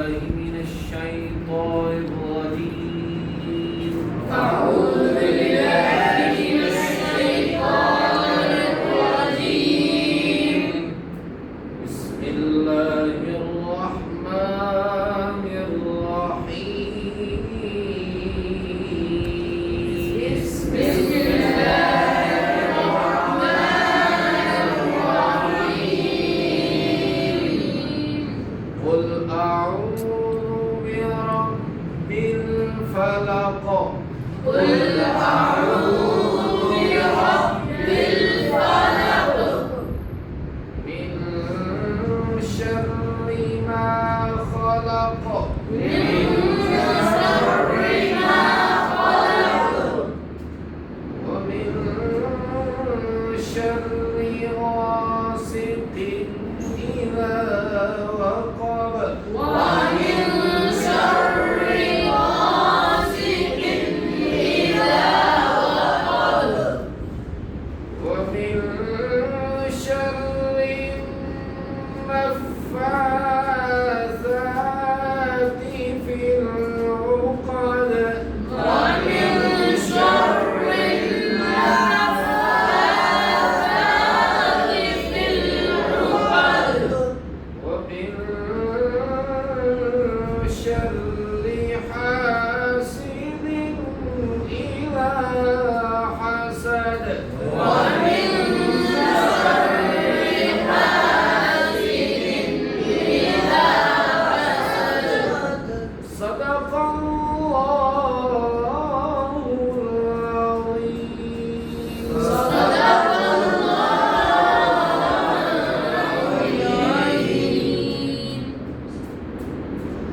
من الشيطان الرجيم. أعوذ بالله من الشيطان الرجيم. بسم الله الرحمن الرحيم. بسم الله الرحمن الرحيم. قل أعوذ برب الفلق. قل أعوذ برب الفلق. من شر ما خلق. من